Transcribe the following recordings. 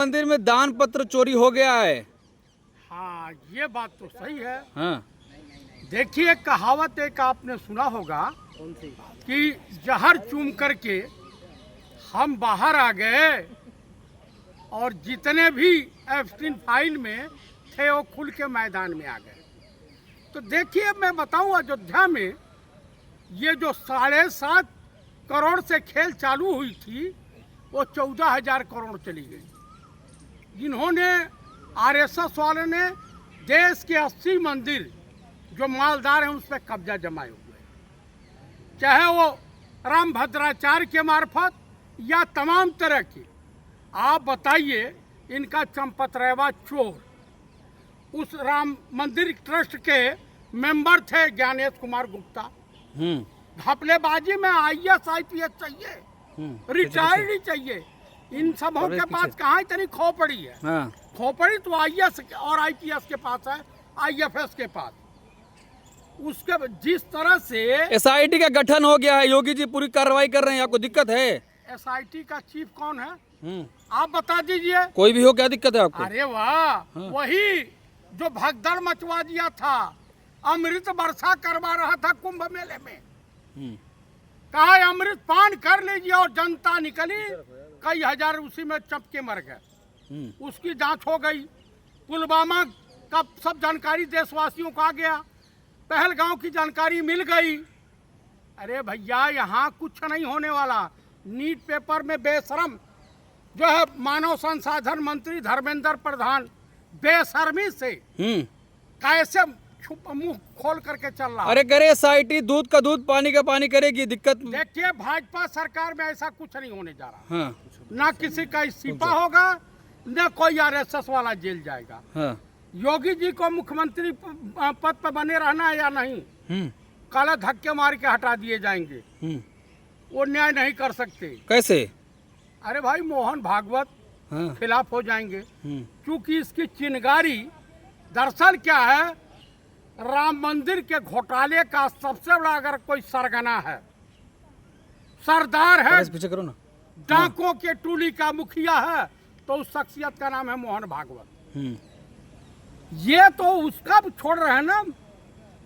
मंदिर में दान पत्र चोरी हो गया है। हाँ, ये बात तो सही है। हाँ। देखिए, कहावत एक आपने सुना होगा कि जहर चूम करके हम बाहर आ गए और जितने भी एब्स्टीन फाइल में थे वो खुल के मैदान में आ गए। तो देखिए, मैं बताऊं, अयोध्या में ये जो 7.5 करोड़ से खेल चालू हुई थी वो 14,000 करोड़ चली गई। जिन्होंने आरएसएस वाले ने देश के 80 मंदिर जो मालदार हैं उस पर कब्जा जमाए हुए, चाहे वो राम भद्राचार्य के मार्फत या तमाम तरह की। आप बताइए, इनका चंपतरेवा चोर उस राम मंदिर ट्रस्ट के मेंबर थे ज्ञानेश कुमार गुप्ता। घपलेबाजी में आईएएस आईपीएस चाहिए, रिटायर्ड ही चाहिए। इन सबों के पास कहाँ इतनी खोपड़ी है? हाँ। खोपड़ी तो आईएएस और आईपीएस के पास है, आईएफएस के पास। उसके जिस तरह से एसआईटी का गठन हो गया है, योगी जी पूरी कार्रवाई कर रहे हैं, आपको दिक्कत है? एसआईटी का चीफ कौन है? आप बता दीजिए। कोई भी हो, क्या दिक्कत है आपको? अरे वाह, वही जो भगदड़ मचवा दिया था, अमृत वर्षा करवा रहा था कुंभ मेले में। कहा अमृत पान कर लीजिए और जनता निकली, कई हजार उसी में चपके मर गए। उसकी जांच हो गई। पुलवामा का सब जानकारी देशवासियों को आ गया, पहलगांव की जानकारी मिल गई। अरे भैया, यहाँ कुछ नहीं होने वाला। नीट पेपर में बेशरम जो है मानव संसाधन मंत्री धर्मेंद्र प्रधान बेशर्मी से कैसे मुंह खोल करके चल रहा। अरे करे एसआईटी दूध का दूध पानी का पानी करेगी, दिक्कत। देखिए, भाजपा सरकार में ऐसा कुछ नहीं होने जा रहा। हाँ। ना किसी का इस्तीफा होगा, न कोई आरएसएस वाला जेल जाएगा। हाँ। योगी जी को मुख्यमंत्री पद पर बने रहना है या नहीं, काला धक्के मार के हटा दिए जाएंगे। वो न्याय नहीं कर सकते। कैसे? अरे भाई, मोहन भागवत खिलाफ हो जाएंगे, क्योंकि इसकी चिनगारी दरअसल क्या है, राम मंदिर के घोटाले का सबसे बड़ा अगर कोई सरगना है, सरदार है, पीछे करो ना, डाकों के टोली का मुखिया है, तो उस शख्सियत का नाम है मोहन भागवत। ये तो उसका भी छोड़ रहे हैं ना,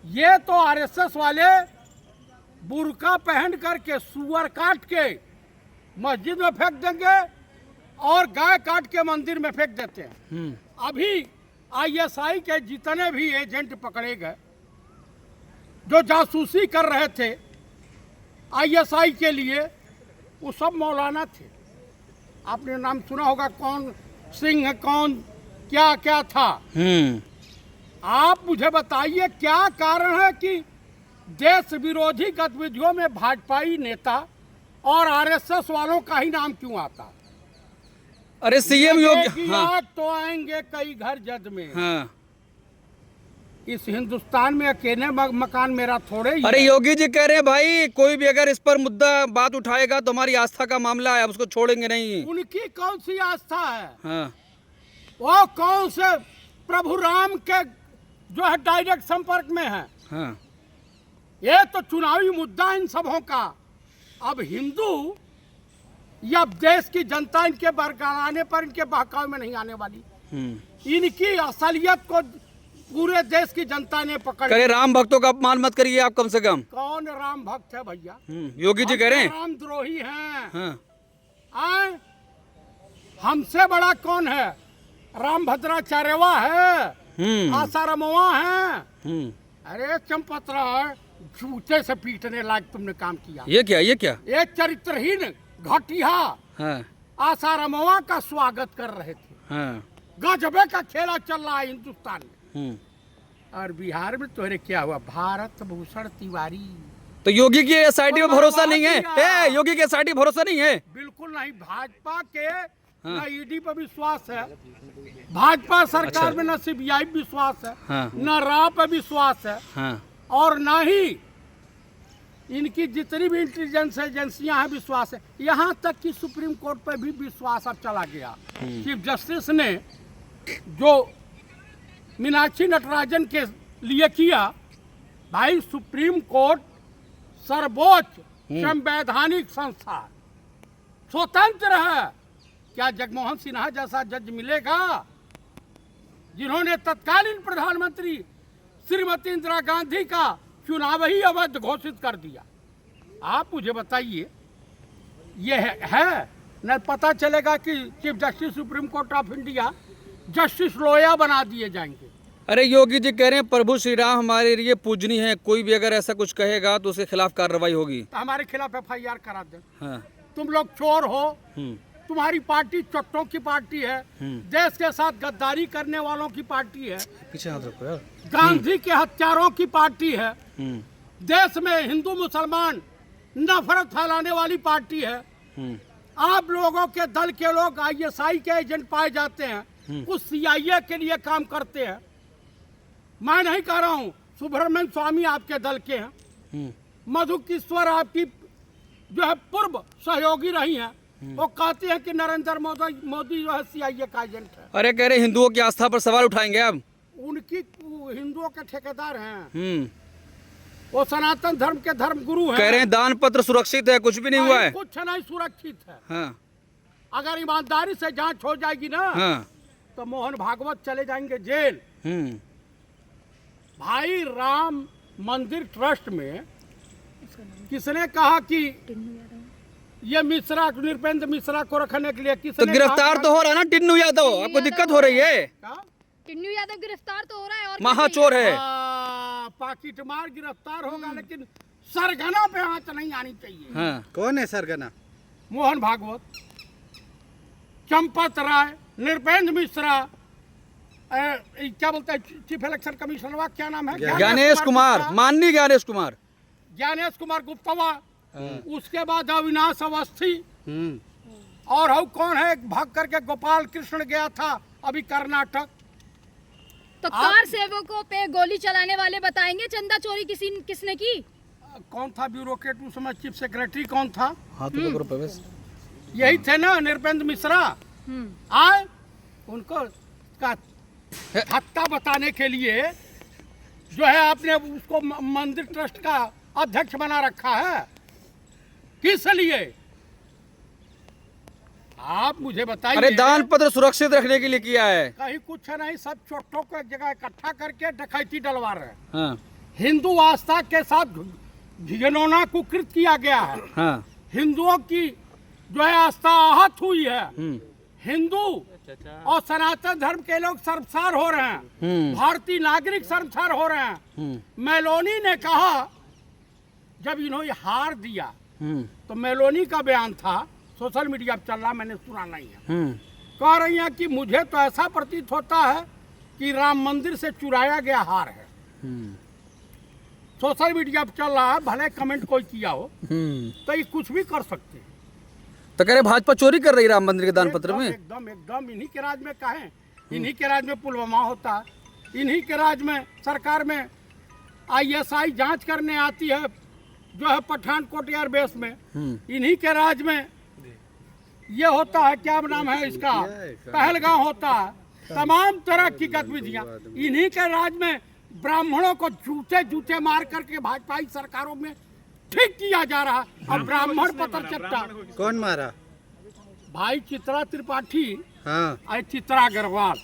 ये तो आरएसएस वाले बुर्का पहन करके सुअर काट के मस्जिद में फेंक देंगे और गाय काट के मंदिर में फेंक देते हैं। अभी आईएसआई के जितने भी एजेंट पकड़े गए जो जासूसी कर रहे थे आईएसआई के लिए, वो सब मौलाना थे। आपने नाम सुना होगा, कौन सिंह, कौन क्या क्या था। आप मुझे बताइए, क्या कारण है कि देश विरोधी गतिविधियों में भाजपाई नेता और आरएसएस वालों का ही नाम क्यों आता? अरे सीएम योगी तो आएंगे कई घर जद में। हाँ। इस हिंदुस्तान में अकेले मकान मेरा थोड़े ही। अरे योगी जी कह रहे हैं भाई, कोई भी अगर इस पर मुद्दा बात उठाएगा तो हमारी आस्था का मामला है, हम उसको छोड़ेंगे नहीं। उनकी कौन सी आस्था है? हाँ। वो कौन से प्रभु राम के जो है डायरेक्ट संपर्क में है? हाँ। ये तो चुनावी मुद्दा इन सबों का। अब हिंदू या देश की जनता इनके बरकराने पर इनके बहकावे में नहीं आने वाली। इनकी असलियत को पूरे देश की जनता ने पकड़। करे राम भक्तों का अपमान मत करिए आप, कम से कम। कौन राम भक्त है भैया? योगी जी कह रहे हैं राम द्रोही हैं। हाँ। हमसे बड़ा कौन है? राम भद्राचार्यवा है, आसारामवा है। अरे चंपतराय, जूते से पीटने लायक तुमने काम किया। ये क्या? ये चरित्रहीन घटिया आसारामवा का स्वागत कर रहे थे। गजबे का खेला चल रहा है हिंदुस्तान में। और बिहार में तो क्या हुआ? भारत भूषण तिवारी। तो योगी की एसआईटी में भरोसा नहीं है? योगी की एसआईटी भरोसा नहीं है? बिल्कुल नहीं। भाजपा के न ईडी पर विश्वास है, भाजपा सरकार में न सीबीआई विश्वास है, न राव पर विश्वास है, और न ही इनकी जितनी भी इंटेलिजेंस एजेंसियां हैं विश्वास है। यहाँ तक कि सुप्रीम कोर्ट पर भी विश्वास अब चला गया। चीफ जस्टिस ने जो मीनाक्षी नटराजन के लिए किया, भाई सुप्रीम कोर्ट सर्वोच्च संवैधानिक संस्था, स्वतंत्र है, क्या जगमोहन सिन्हा जैसा जज मिलेगा जिन्होंने तत्कालीन प्रधानमंत्री श्रीमती इंदिरा गांधी का चुनाव ही अवैध घोषित कर दिया? आप मुझे बताइए, ये है न पता चलेगा कि chief justice supreme court of India justice Loya बना दिए जाएंगे। अरे योगी जी कह रहे हैं प्रभु श्री राम हमारे लिए पूजनीय है, कोई भी अगर ऐसा कुछ कहेगा तो उसके खिलाफ कार्रवाई होगी। तो हमारे खिलाफ FIR करा दे। हाँ। तुम लोग चोर हो, तुम्हारी पार्टी चोट्टों की पार्टी है, देश के साथ गद्दारी करने वालों की पार्टी है, पीछे हाथ रखो यार, गांधी के हत्यारों की पार्टी है, देश में हिंदू मुसलमान नफरत फैलाने वाली पार्टी है। आप लोगों के दल के लोग ISI के एजेंट पाए जाते हैं, कुछ CIA के लिए काम करते हैं। मैं नहीं कह रहा हूँ, सुब्रमण्यम स्वामी आपके दल के हैं, मधु किश्वर आपकी जो है पूर्व सहयोगी रही हैं, वो कहती है कि नरेंद्र मोदी जो है CIA का एजेंट है। अरे कह रहे हिंदुओं की आस्था पर सवाल उठाएंगे अब। उनकी हिंदुओं के ठेकेदार हैं, वो सनातन धर्म के धर्म गुरु हैं। कह रहे हैं दान पत्र सुरक्षित है, कुछ भी नहीं हुआ है। कुछ नहीं सुरक्षित है। हाँ। अगर ईमानदारी से जांच हो जाएगी ना, हाँ। तो मोहन भागवत चले जाएंगे जेल। भाई राम मंदिर ट्रस्ट में किसने कहा कि ये मिश्रा, नृपेंद्र मिश्रा को रखने के लिए किसने तो गिरफ्तार तो हो रहा है ना टिन्नू यादव, आपको दिक्कत हो रही है? टिन्नू यादव गिरफ्तार तो हो रहा है और महाचोर है। पाकिट मार गिरफ्तार होगा, लेकिन सरगना पे आंच नहीं आनी चाहिए। हाँ। कौन है सरगना? मोहन भागवत, चंपत राय, नृपेंद्र मिश्रा, क्या बोलते हैं चीफ इलेक्शन कमिश्नर वा क्या नाम है, ज्ञानेश कुमार, माननीय ज्ञानेश कुमार, ज्ञानेश कुमार गुप्तवा, उसके बाद अविनाश अवस्थी, और हम कौन है भाग करके गोपाल कृष्ण गया था अभी कर्नाटक। तो कार सेवकों पे गोली चलाने वाले बताएंगे चंदा चोरी किसने की? कौन था ब्यूरोक्रेट उस समय, चीफ सेक्रेटरी कौन था? यही थे ना नृपेंद्र मिश्रा। आए उनको का हत्या बताने के लिए जो है आपने उसको मंदिर ट्रस्ट का अध्यक्ष बना रखा है, किस लिए? आप मुझे बताइए। अरे दान पत्र सुरक्षित रखने के लिए किया है। कहीं कुछ नहीं, सब चोटों को एक जगह इकट्ठा करके डकैती डलवा रहे हैं। हाँ। हिंदू आस्था के साथ घिनौना कुकृत किया गया है। हाँ। हिंदुओं की जो है आस्था आहत हुई है। हिंदू और सनातन धर्म के लोग शर्मसार हो रहे हैं, भारतीय नागरिक शर्मसार हो रहे हैं। मेलोनी ने कहा, जब इन्होंने हार दिया तो मेलोनी का बयान था, सोशल मीडिया पर चल रहा, मैंने सुना नहीं है, कह रही हैं कि मुझे तो ऐसा प्रतीत होता है कि राम मंदिर से चुराया गया हार है। सोशल मीडिया पर चल रहा है, भले कमेंट कोई किया हो, तो ये कुछ भी कर सकते हैं। तो कह रहे भाजपा चोरी कर रही राम मंदिर के दान पत्र में। एकदम एकदम इन्हीं के राज में कहें, इन्हीं के राज में पुलवामा होता है, इन्हीं के राज में सरकार में ISI जांच करने आती है जो है पठानकोट एयरबेस में, इन्हीं के राज में ये होता है, क्या नाम है इसका, पहलगांव होता है, तमाम तरह की गतिविधियां इन्हीं के राज में। ब्राह्मणों को जूते जूते मार करके भाजपाई सरकारों में ठीक किया जा रहा है। और ब्राह्मण पत्र चट्टा कौन मारा? भाई चित्रा त्रिपाठी, हाँ। चित्रा अग्रवाल।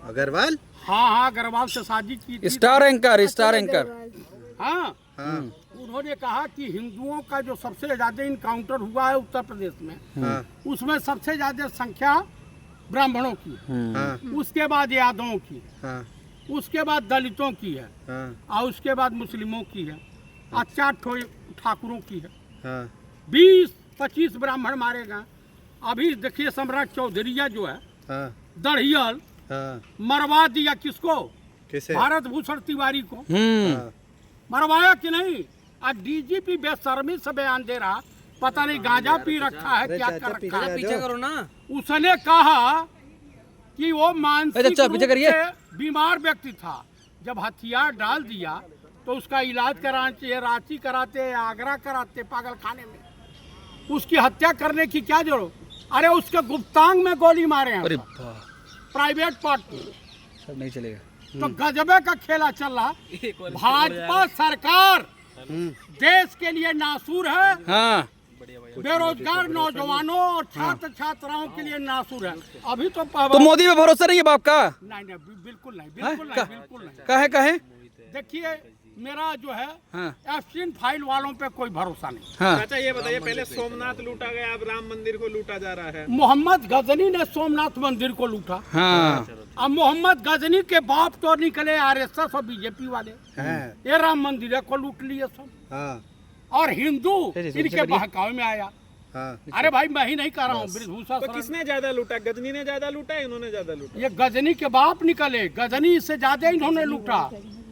अग्रवाल? हाँ, अग्रवाल से शादी की थी। Star anchor. हाँ। उन्होंने कहा कि हिंदुओं का जो सबसे ज्यादा इनकाउंटर हुआ है उत्तर प्रदेश में, उसमें सबसे ज्यादा संख्या ब्राह्मणों की, उसके बाद यादवों की, उसके बाद दलितों की है, और उसके बाद मुस्लिमों की है, और 4 ठाकुरों की है। 20-25 ब्राह्मण मारे गए। अभी देखिए सम्राट चौधरीया जो है, दढ़ियल, मरवा दिया किसको? भारत भूषण तिवारी को मरवाया कि नहीं? अब DGP बेशर्मी से बयान दे रहा, पता नहीं गांजा पी रखा है, क्या कर रखा है। पीछे करो ना। उसने कहा कि वो मानसिक रूप से बीमार व्यक्ति था, जब हथियार डाल दिया तो उसका इलाज कराना चाहिए, रांची कराते, आगरा कराते, पागल खाने में। उसकी हत्या करने की क्या जरूरत? अरे उसके गुप्तांग में गोली मारे हैं, प्राइवेट पार्ट में, नहीं चलेगा। तो गजबे का खेला चल रहा। भाजपा सरकार देश के लिए नासूर है। हाँ। बेरोजगार नौजवानों और छात्र छात्राओं के लिए नासुर है। अभी तो तो मोदी पे भरोसा नहीं है बाप का? नहीं नहीं, बिल्कुल नहीं, हैं? बिल्कुल नहीं, बिल्कुल नहीं। कहे देखिए, मेरा जो है हाँ एफसीन फाइल वालों पे कोई भरोसा नहीं। हाँ चाचा ये बताइए, पहले सोमनाथ लूटा गया, अब राम मंदिर को लूटा जा रहा है। मोहम्मद गजनी ने सोमनाथ मंदिर को लूटा। हाँ अब मोहम्मद गजनी के बाप तो निकले आरएसएस और बीजेपी वाले, हाँ ये राम मंदिर को लूट लिए सब, हाँ और हिंदू इनके बहकावे में आया। हाँ अरे भाई, मैं ही नहीं कह रहा हूँ, बृजभूषण तो शरण- किसने ज्यादा लूटा? गजनी ने ज्यादा लूटा, इन्होंने ज्यादा लूटा? ये गजनी के बाप निकले, गजनी से ज्यादा इन्होंने लूटा।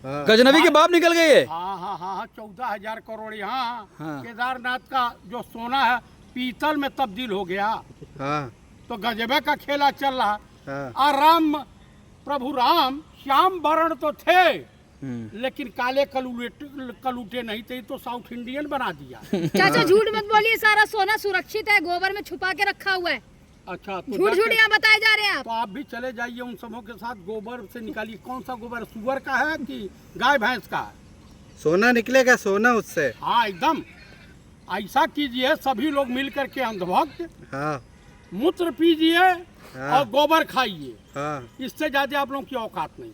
हाँ गजनवी के बाप निकल गए। हाँ हाँ हाँ, 14,000 करोड़ यहाँ। हाँ। केदारनाथ का जो सोना है पीतल में तब्दील हो गया, हाँ तो गजबे का खेला चल रहा। हाँ और राम, प्रभु राम श्याम वर्ण तो थे, लेकिन काले कलूटे नहीं थे, तो साउथ इंडियन बना दिया। चाचा झूठ मत बोलिए, सारा सोना सुरक्षित है, गोबर में छुपा के रखा हुआ है। अच्छा, तो झूठ झूठ यहाँ बताए जा रहे हैं आप। तो आप भी चले जाइए उन सबों के साथ, गोबर से निकालिए। कौन सा गोबर, सुअर का है कि गाय भैंस का है? सोना निकलेगा, सोना उससे। हाँ एकदम, ऐसा कीजिए सभी लोग मिल करके अंधभक्त, हाँ मूत्र पीजिए हाँ। और गोबर खाइए। हाँ इससे ज्यादा आप लोगों की औकात नहीं।